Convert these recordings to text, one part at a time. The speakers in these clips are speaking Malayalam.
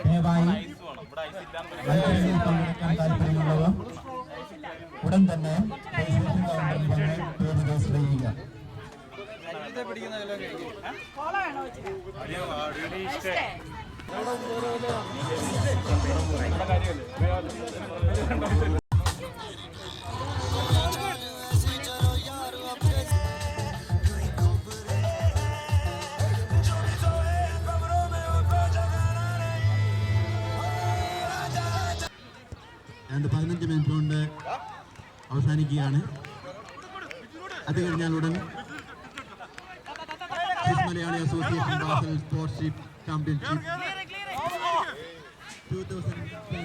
ദയവായി മത്സരത്തിൽ പങ്കെടുക്കാൻ താല്പര്യമുള്ളവർ ഉടൻ തന്നെ രജിസ്ട്രേഷൻ കൗണ്ടറിൽ വന്ന് പേര് രജിസ്റ്റർ ചെയ്യുക. രണ്ട് 15 മിനിറ്റ് കൊണ്ട് അവസാനിക്കുകയാണ്. അത് കഴിഞ്ഞാൽ ഉടൻ മലയാളി അസോസിയേഷൻ ബാസൽ സ്പോർട്സ്ഷിപ്പ് ചാമ്പ്യൻഷിപ്പ് 2010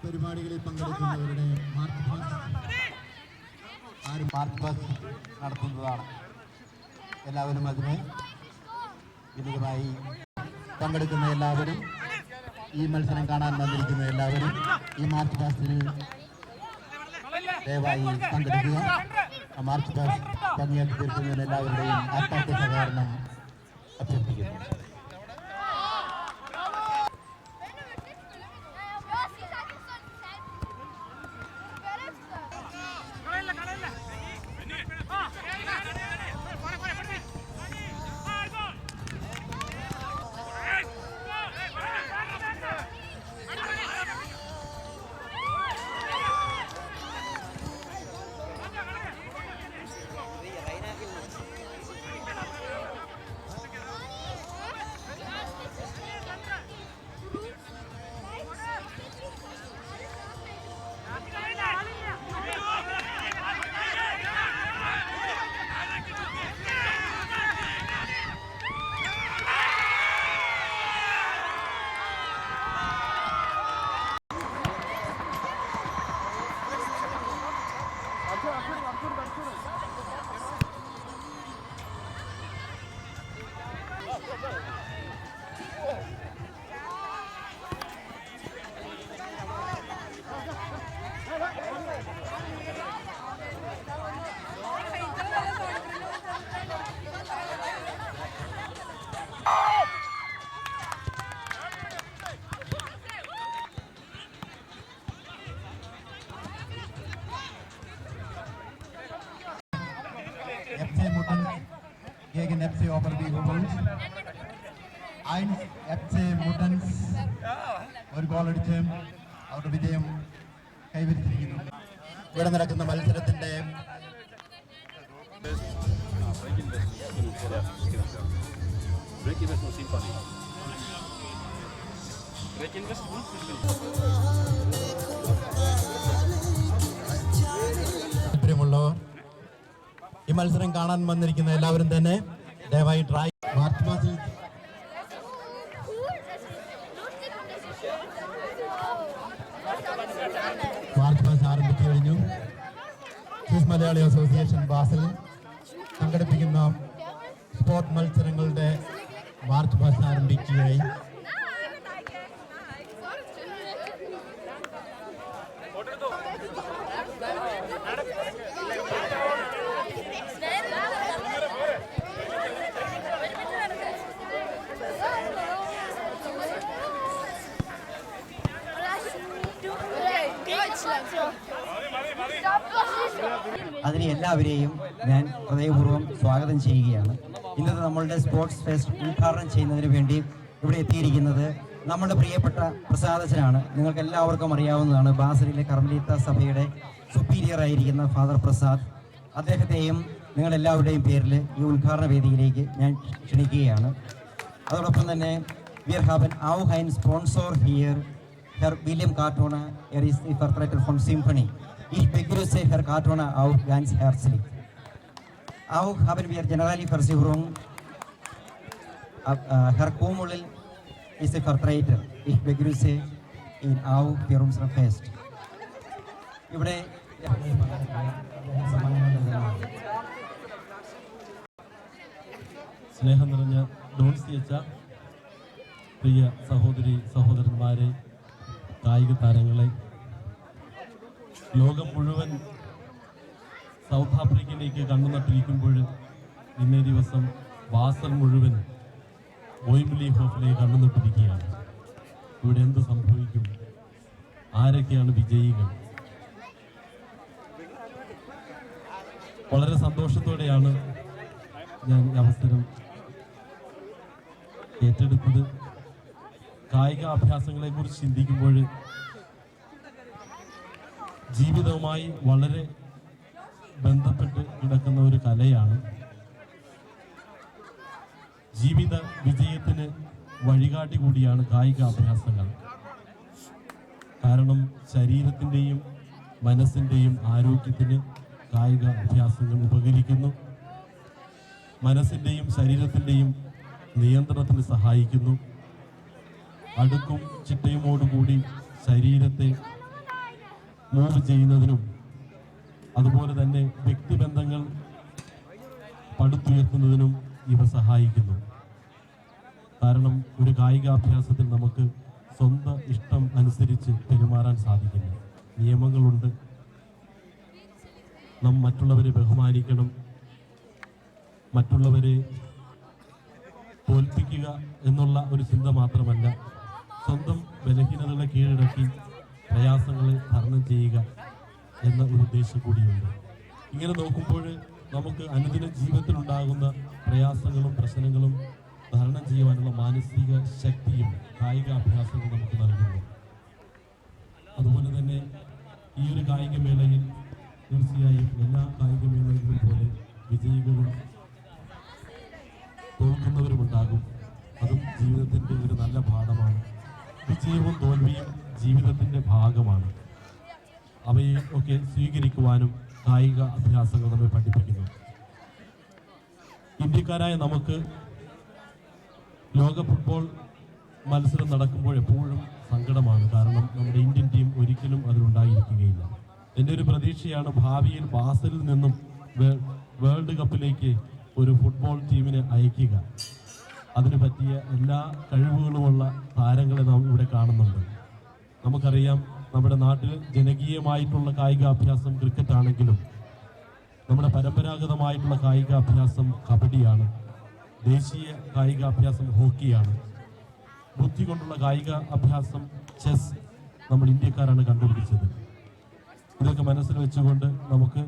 പരിപാടികളിൽ പങ്കെടുക്കുന്നവരുടെ മാർക്ക് പാസ് നടത്തുന്നതാണ്. എല്ലാവരും അതിന് വിനീതമായി പങ്കെടുക്കുന്ന എല്ലാവരും, ഈ മത്സരം കാണാൻ വന്നിരിക്കുന്ന എല്ലാവരും ഈ മാർച്ച് പാസ്റ്റിന് ദയവായി പങ്കെടുക്കുക. മാർച്ച് പാസ്റ്റ് ഭംഗിയാക്കി തീർക്കുന്നതിന് എല്ലാവരുടെയും ആത്മാർത്ഥ സഹകരണം അഭ്യർത്ഥിക്കുന്നു. FC Mutten gegen FC Oberbiet-Hummels. 1 FC Muttens ഒരു ഗോൾ അടിച്ച് അവരുടെ വിജയം കൈവരിച്ചിരിക്കുന്നു. ഇവിടെ നടക്കുന്ന മത്സരത്തിന്റെ താല്പര്യമുള്ളവർ ഈ മത്സരം കാണാൻ വന്നിരിക്കുന്ന എല്ലാവരും തന്നെ ദയവായി മാർച്ച് പാസ് ആരംഭിച്ചു കഴിഞ്ഞു. സ്വിസ് മലയാളി അസോസിയേഷൻ ബാസൽ സംഘടിപ്പിക്കുന്ന സ്പോർട്ട് മത്സരങ്ങളുടെ മാർച്ച് പാസ് ആരംഭിക്കുകയായി. അതിന് എല്ലാവരെയും ഞാൻ ഹൃദയപൂർവ്വം സ്വാഗതം ചെയ്യുകയാണ്. ഇന്നത്തെ നമ്മളുടെ സ്പോർട്സ് ഫെസ്റ്റ് ഉദ്ഘാടനം ചെയ്യുന്നതിന് വേണ്ടി ഇവിടെ എത്തിയിരിക്കുന്നത് നമ്മുടെ പ്രിയപ്പെട്ട പ്രസാദച്ചനാണ്. നിങ്ങൾക്ക് എല്ലാവർക്കും അറിയാവുന്നതാണ്, ബാസലിലെ കർമ്മലീത്ത സഭയുടെ സുപ്പീരിയർ ആയിരിക്കുന്ന ഫാദർ പ്രസാദ്. അദ്ദേഹത്തെയും നിങ്ങളെല്ലാവരുടെയും പേരിൽ ഈ ഉദ്ഘാടന വേദിയിലേക്ക് ഞാൻ ക്ഷണിക്കുകയാണ്. അതോടൊപ്പം തന്നെ wir haben auch ein Sponsor hier, Herr William Cartona, ist die Vertreter von Symphony. Ich begrüße Herr Cartona auch ganz herzlich. Auch haben wir Generalversicherung, Herr Komulil ist der Vertreter. Ich begrüße ihn auch für unser Fest. ഇവിടെ സ്നേഹം നിറഞ്ഞ ഡോൺസി അച്ഛ, പ്രിയ സഹോദരി സഹോദരന്മാരെ, കായിക താരങ്ങളെ, ലോകം മുഴുവൻ സൗത്ത് ആഫ്രിക്കയിലേക്ക് കണ്ണുനട്ടിരിക്കുമ്പോൾ ഇന്നേ ദിവസം ബാസൽ മുഴുവൻ വോയ്മിലി ഹോഫിലേക്ക് കണ്ണുനട്ടിരിക്കുകയാണ്. ഇവിടെ എന്ത് സംഭവിക്കും? ആരൊക്കെയാണ് വിജയികൾ? വളരെ സന്തോഷത്തോടെയാണ് ഞാൻ ഈ അവസരം ഏറ്റെടുത്തത്. കായിക അഭ്യാസങ്ങളെ കുറിച്ച് ചിന്തിക്കുമ്പോൾ ജീവിതവുമായി വളരെ ബന്ധപ്പെട്ട് കിടക്കുന്ന ഒരു കലയാണ്. ജീവിത വിജയത്തിന് വഴികാട്ടി കൂടിയാണ് കായിക അഭ്യാസങ്ങൾ. കാരണം ശരീരത്തിൻ്റെയും മനസ്സിൻ്റെയും ആരോഗ്യത്തിന് കായിക അഭ്യാസങ്ങൾ ഉപകരിക്കുന്നു. മനസ്സിൻ്റെയും ശരീരത്തിൻ്റെയും നിയന്ത്രണത്തിന് സഹായിക്കുന്നു. അടുക്കും ചിട്ടയുമോടുകൂടി ശരീരത്തെ മൂവ് ചെയ്യുന്നതിനും അതുപോലെ തന്നെ വ്യക്തിബന്ധങ്ങൾ പടുത്തുയർത്തുന്നതിനും ഇവ സഹായിക്കുന്നു. കാരണം ഒരു കായികാഭ്യാസത്തിൽ നമുക്ക് സ്വന്തം ഇഷ്ടം അനുസരിച്ച് പെരുമാറാൻ സാധിക്കില്ല. നിയമങ്ങളുണ്ട്. നാം മറ്റുള്ളവരെ ബഹുമാനിക്കണം. മറ്റുള്ളവരെ തോൽപ്പിക്കുക എന്നുള്ള ഒരു ചിന്ത മാത്രമല്ല, സ്വന്തം ബലഹീനതകളെ കീഴടക്കി പ്രയാസങ്ങളെ തരണം ചെയ്യുക എന്ന ഒരു ഉദ്ദേശം കൂടിയുണ്ട്. ഇങ്ങനെ നോക്കുമ്പോൾ നമുക്ക് അനുദിന ജീവിതത്തിലുണ്ടാകുന്ന പ്രയാസങ്ങളും പ്രശ്നങ്ങളും തരണം ചെയ്യുവാനുള്ള മാനസിക ശക്തിയും കായിക അഭ്യാസങ്ങൾ നമുക്ക് നൽകുന്നു. അതുപോലെ തന്നെ ഈ ഒരു കായികമേളയിൽ തീർച്ചയായും എല്ലാ കായികമേളകളിലും പോലെ വിജയികളും തോൽക്കുന്നവരുമുണ്ടാകും. അതും ജീവിതത്തിൻ്റെ ഒരു നല്ല പാഠമാണ്. വിജയവും തോൽവിയും ജീവിതത്തിൻ്റെ ഭാഗമാണ്. അവയെ ഒക്കെ സ്വീകരിക്കുവാനും കായിക അഭ്യാസങ്ങൾ നമ്മെ പഠിപ്പിക്കുന്നു. ഇന്ത്യക്കാരായ നമുക്ക് ലോക ഫുട്ബോൾ മത്സരം നടക്കുമ്പോൾ എപ്പോഴും സങ്കടമാണ്. കാരണം നമ്മുടെ ഇന്ത്യൻ ടീം ഒരിക്കലും അതിലുണ്ടായിരിക്കുകയില്ല. എൻ്റെ ഒരു പ്രതീക്ഷയാണ് ഭാവിയിൽ ബാസലിൽ നിന്നും വേൾഡ് കപ്പിലേക്ക് ഒരു ഫുട്ബോൾ ടീമിനെ അയക്കുക. അതിന് പറ്റിയ എല്ലാ കഴിവുകളുമുള്ള താരങ്ങളെ നാം ഇവിടെ കാണുന്നുണ്ട്. നമുക്കറിയാം, നമ്മുടെ നാട്ടിൽ ജനകീയമായിട്ടുള്ള കായികാഭ്യാസം ക്രിക്കറ്റ് ആണെങ്കിലും നമ്മുടെ പരമ്പരാഗതമായിട്ടുള്ള കായികാഭ്യാസം കബഡിയാണ്. ദേശീയ കായികാഭ്യാസം ഹോക്കിയാണ്. ബുദ്ധി കൊണ്ടുള്ള കായിക അഭ്യാസം ചെസ് നമ്മൾ ഇന്ത്യക്കാരാണ് കണ്ടുപിടിച്ചത്. ഇതൊക്കെ മനസ്സിൽ വെച്ചുകൊണ്ട് നമുക്ക്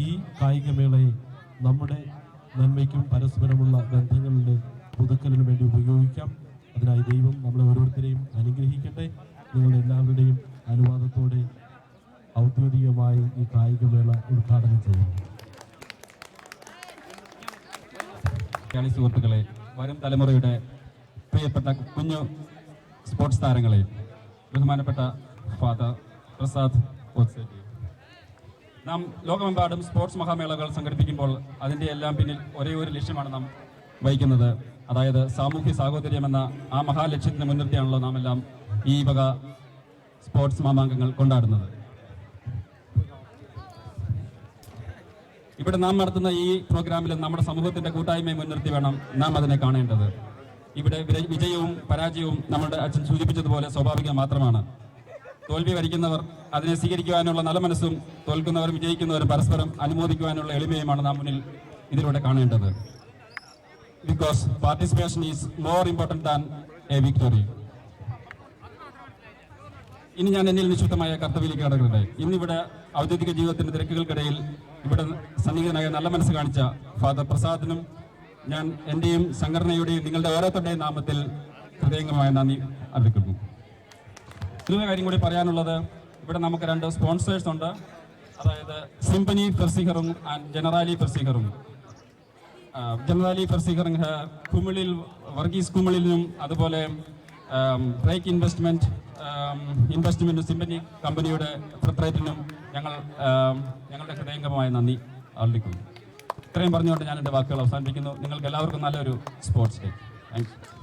ഈ കായികമേളയെ നമ്മുടെ നന്മയ്ക്കും പരസ്പരമുള്ള ബന്ധങ്ങളുടെ പുതുക്കലിനു വേണ്ടി ഉപയോഗിക്കാം. അതിനായി ദൈവം നമ്മളെ ഓരോരുത്തരെയും അനുഗ്രഹിക്കട്ടെ. നിങ്ങളുടെ എല്ലാവരുടെയും അനുവാദത്തോടെ ഔദ്യോഗികമായി ഈ കായികമേള ഉദ്ഘാടനം ചെയ്യുന്നു. കളി സുഹൃത്തുക്കളെ, വരും തലമുറയുടെ പ്രിയപ്പെട്ട കുഞ്ഞു സ്പോർട്സ് താരങ്ങളെ, ബഹുമാനപ്പെട്ട ഫാദർ പ്രസാദ് ഓത്സേറ്റി, നാം ലോകമെമ്പാടും സ്പോർട്സ് മഹാമേളകൾ സംഘടിപ്പിക്കുമ്പോൾ അതിൻ്റെ എല്ലാം പിന്നിൽ ഒരേ ഒരു ലക്ഷ്യമാണ് നാം വഹിക്കുന്നത്. അതായത് സാമൂഹ്യ സാഹോദര്യം എന്ന ആ മഹാലക്ഷ്യത്തിന് മുൻനിർത്തിയാണല്ലോ നാം എല്ലാം ഈ വക സ്പോർട്സ് മാമാങ്കങ്ങൾ കൊണ്ടാടുന്നത്. ഇവിടെ നാം നടത്തുന്ന ഈ പ്രോഗ്രാമിൽ നമ്മുടെ സമൂഹത്തിന്റെ കൂട്ടായ്മയെ മുൻനിർത്തി വേണം നാം അതിനെ കാണേണ്ടത്. ഇവിടെ വിജയവും പരാജയവും നമ്മുടെ അച്ഛൻ സൂചിപ്പിച്ചതുപോലെ സ്വാഭാവികം മാത്രമാണ്. തോൽവി വരിക്കുന്നവർ അതിനെ സ്വീകരിക്കുവാനുള്ള നല്ല മനസ്സും തോൽക്കുന്നവർ വിജയിക്കുന്നവരും പരസ്പരം അനുമോദിക്കുവാനുള്ള എളിമയുമാണ് നാം മുന്നിൽ ഇതിലൂടെ കാണേണ്ടത്. Because participation is more important than A victory. ഇനി ഞാൻ എന്നിൽ നിശ്ചിതമായ കർത്തവ്യത്തിലേക്ക് കടക്കട്ടെ. ഇന്നിവിടെ ഔദ്യോഗിക ജീവിതത്തിന്റെ തിരക്കുകൾക്കിടയിൽ ഇവിടെ സന്നിഹിതനായ നല്ല മനസ്സ് കാണിച്ച ഫാദർ പ്രസാദിനും ഞാൻ എൻ്റെയും സംഘടനയുടെയും നിങ്ങളുടെ ഓരോരുത്തരുടെയും നാമത്തിൽ ഹൃദയംഗമായ നന്ദി അർപ്പിക്കുന്നു. ഒരു കാര്യം കൂടി പറയാനുള്ളത്, ഇവിടെ നമുക്ക് 2 സ്പോൺസേഴ്സ് ഉണ്ട്. അതായത് സിംഫനി ഫെർസിഹറും ആൻഡ് ജനറാലി ഫെർസിഹറും. ജനറാലി ഫെർസിഹറും കുമിളിൽ വർഗീസ് കുമിളിനും അതുപോലെ ബ്രേക്ക് ഇൻവെസ്റ്റ്മെന്റ് സിംഫനി കമ്പനിയുടെ പ്രൊപ്രൈറ്ററിനും ഞങ്ങളുടെ ഹൃദയംഗമായ നന്ദി അർപ്പിക്കുന്നു. ഇത്രയും പറഞ്ഞുകൊണ്ട് ഞാൻ എൻ്റെ വാക്കുകൾ അവസാനിപ്പിക്കുന്നു. നിങ്ങൾക്ക് എല്ലാവർക്കും നല്ലൊരു സ്പോർട്സ് ഡേ. Thank you.